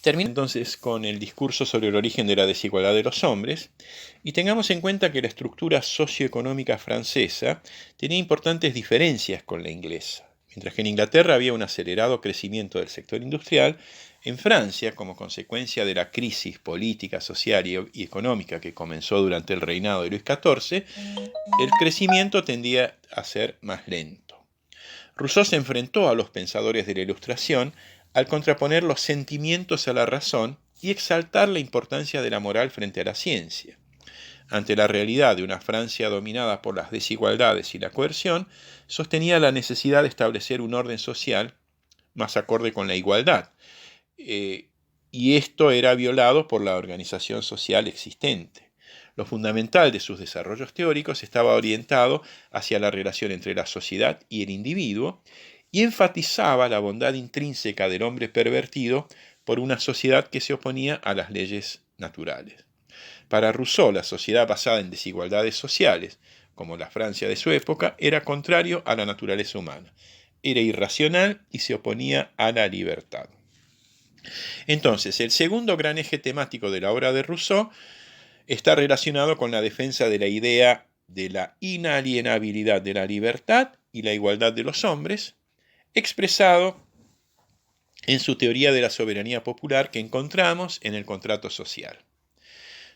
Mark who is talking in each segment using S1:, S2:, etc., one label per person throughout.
S1: Termino entonces con el discurso sobre el origen de la desigualdad de los hombres y tengamos en cuenta que la estructura socioeconómica francesa tenía importantes diferencias con la inglesa. Mientras que en Inglaterra había un acelerado crecimiento del sector industrial, en Francia, como consecuencia de la crisis política, social y económica que comenzó durante el reinado de Luis XIV, el crecimiento tendía a ser más lento. Rousseau se enfrentó a los pensadores de la Ilustración al contraponer los sentimientos a la razón y exaltar la importancia de la moral frente a la ciencia. Ante la realidad de una Francia dominada por las desigualdades y la coerción, sostenía la necesidad de establecer un orden social más acorde con la igualdad, y esto era violado por la organización social existente. Lo fundamental de sus desarrollos teóricos estaba orientado hacia la relación entre la sociedad y el individuo y enfatizaba la bondad intrínseca del hombre pervertido por una sociedad que se oponía a las leyes naturales. Para Rousseau, la sociedad basada en desigualdades sociales, como la Francia de su época, era contrario a la naturaleza humana. Era irracional y se oponía a la libertad. Entonces, el segundo gran eje temático de la obra de Rousseau está relacionado con la defensa de la idea de la inalienabilidad de la libertad y la igualdad de los hombres, expresado en su teoría de la soberanía popular que encontramos en el Contrato Social.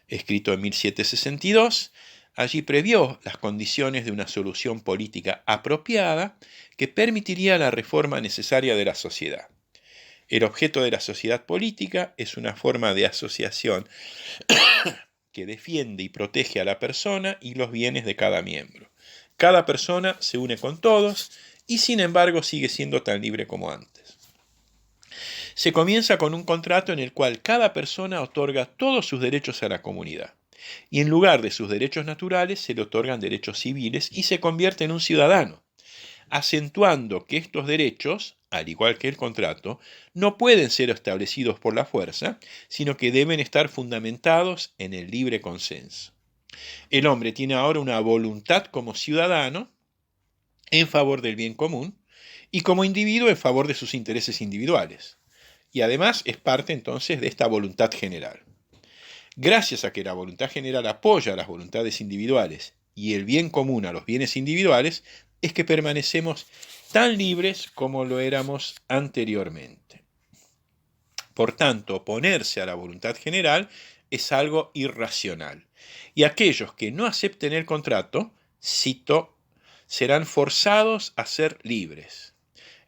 S1: Escrito en 1762, allí previó las condiciones de una solución política apropiada que permitiría la reforma necesaria de la sociedad. El objeto de la sociedad política es una forma de asociación que defiende y protege a la persona y los bienes de cada miembro. Cada persona se une con todos y sin embargo sigue siendo tan libre como antes. Se comienza con un contrato en el cual cada persona otorga todos sus derechos a la comunidad y en lugar de sus derechos naturales se le otorgan derechos civiles y se convierte en un ciudadano, acentuando que estos derechos, al igual que el contrato, no pueden ser establecidos por la fuerza, sino que deben estar fundamentados en el libre consenso. El hombre tiene ahora una voluntad como ciudadano en favor del bien común y como individuo en favor de sus intereses individuales. Y además es parte entonces de esta voluntad general. Gracias a que la voluntad general apoya las voluntades individuales y el bien común a los bienes individuales, es que permanecemos tan libres como lo éramos anteriormente. Por tanto, oponerse a la voluntad general es algo irracional. Y aquellos que no acepten el contrato, cito, serán forzados a ser libres.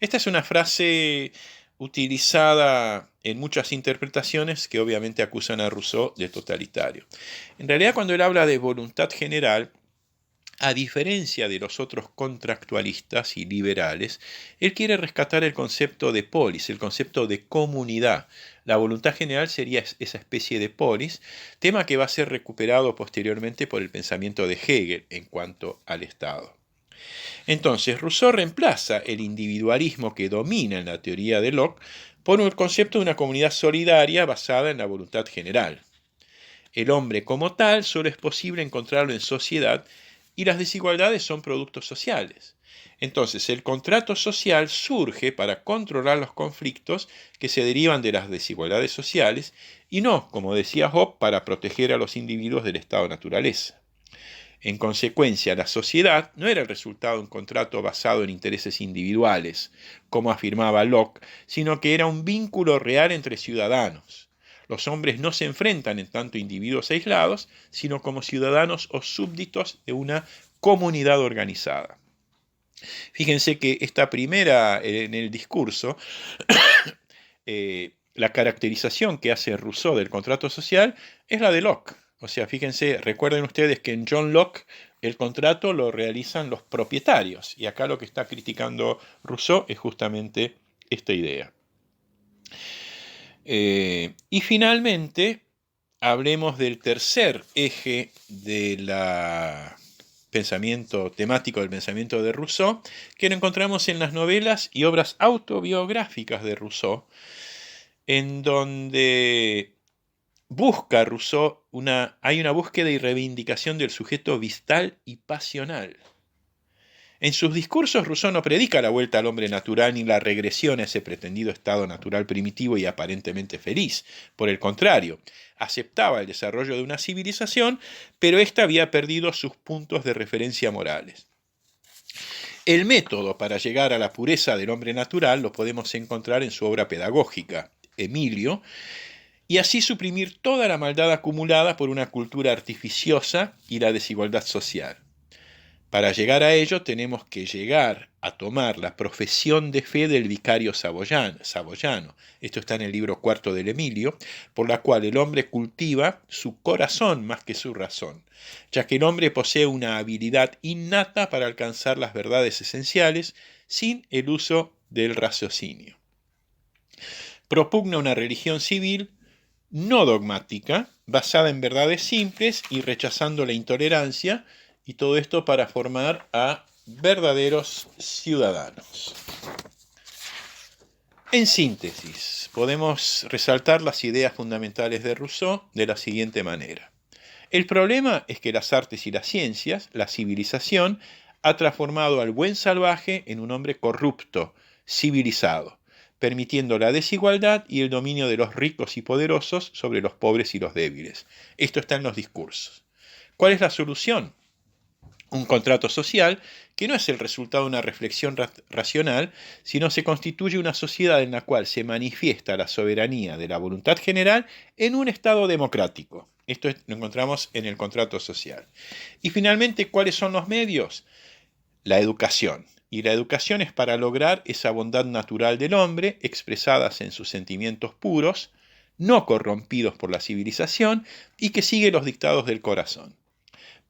S1: Esta es una frase utilizada en muchas interpretaciones que obviamente acusan a Rousseau de totalitario. En realidad, cuando él habla de voluntad general, a diferencia de los otros contractualistas y liberales, él quiere rescatar el concepto de polis, el concepto de comunidad. La voluntad general sería esa especie de polis, tema que va a ser recuperado posteriormente por el pensamiento de Hegel en cuanto al Estado. Entonces, Rousseau reemplaza el individualismo que domina en la teoría de Locke por el concepto de una comunidad solidaria basada en la voluntad general. El hombre como tal solo es posible encontrarlo en sociedad y las desigualdades son productos sociales. Entonces, el contrato social surge para controlar los conflictos que se derivan de las desigualdades sociales y no, como decía Hobbes, para proteger a los individuos del estado de naturaleza. En consecuencia, la sociedad no era el resultado de un contrato basado en intereses individuales, como afirmaba Locke, sino que era un vínculo real entre ciudadanos. Los hombres no se enfrentan en tanto individuos aislados, sino como ciudadanos o súbditos de una comunidad organizada. Fíjense que esta primera, en el discurso, la caracterización que hace Rousseau del contrato social es la de Locke. O sea, fíjense, recuerden ustedes que en John Locke el contrato lo realizan los propietarios, y acá lo que está criticando Rousseau es justamente esta idea. Y finalmente, hablemos del tercer eje del pensamiento temático del pensamiento de Rousseau, que lo encontramos en las novelas y obras autobiográficas de Rousseau, en donde busca Rousseau hay una búsqueda y reivindicación del sujeto vital y pasional. En sus discursos, Rousseau no predica la vuelta al hombre natural ni la regresión a ese pretendido estado natural primitivo y aparentemente feliz. Por el contrario, aceptaba el desarrollo de una civilización, pero ésta había perdido sus puntos de referencia morales. El método para llegar a la pureza del hombre natural lo podemos encontrar en su obra pedagógica, Emilio, y así suprimir toda la maldad acumulada por una cultura artificiosa y la desigualdad social. Para llegar a ello tenemos que llegar a tomar la profesión de fe del vicario saboyano. Esto está en el libro cuarto del Emilio, por la cual el hombre cultiva su corazón más que su razón, ya que el hombre posee una habilidad innata para alcanzar las verdades esenciales sin el uso del raciocinio. Propugna una religión civil no dogmática, basada en verdades simples y rechazando la intolerancia, y todo esto para formar a verdaderos ciudadanos. En síntesis, podemos resaltar las ideas fundamentales de Rousseau de la siguiente manera. El problema es que las artes y las ciencias, la civilización, ha transformado al buen salvaje en un hombre corrupto, civilizado, permitiendo la desigualdad y el dominio de los ricos y poderosos sobre los pobres y los débiles. Esto está en los discursos. ¿Cuál es la solución? Un contrato social que no es el resultado de una reflexión racional, sino se constituye una sociedad en la cual se manifiesta la soberanía de la voluntad general en un Estado democrático. Esto lo encontramos en el contrato social. Y finalmente, ¿cuáles son los medios? La educación. Y la educación es para lograr esa bondad natural del hombre, expresadas en sus sentimientos puros, no corrompidos por la civilización, y que sigue los dictados del corazón.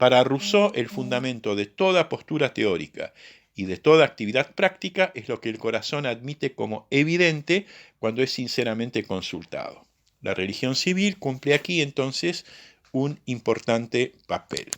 S1: Para Rousseau, el fundamento de toda postura teórica y de toda actividad práctica es lo que el corazón admite como evidente cuando es sinceramente consultado. La religión civil cumple aquí entonces un importante papel.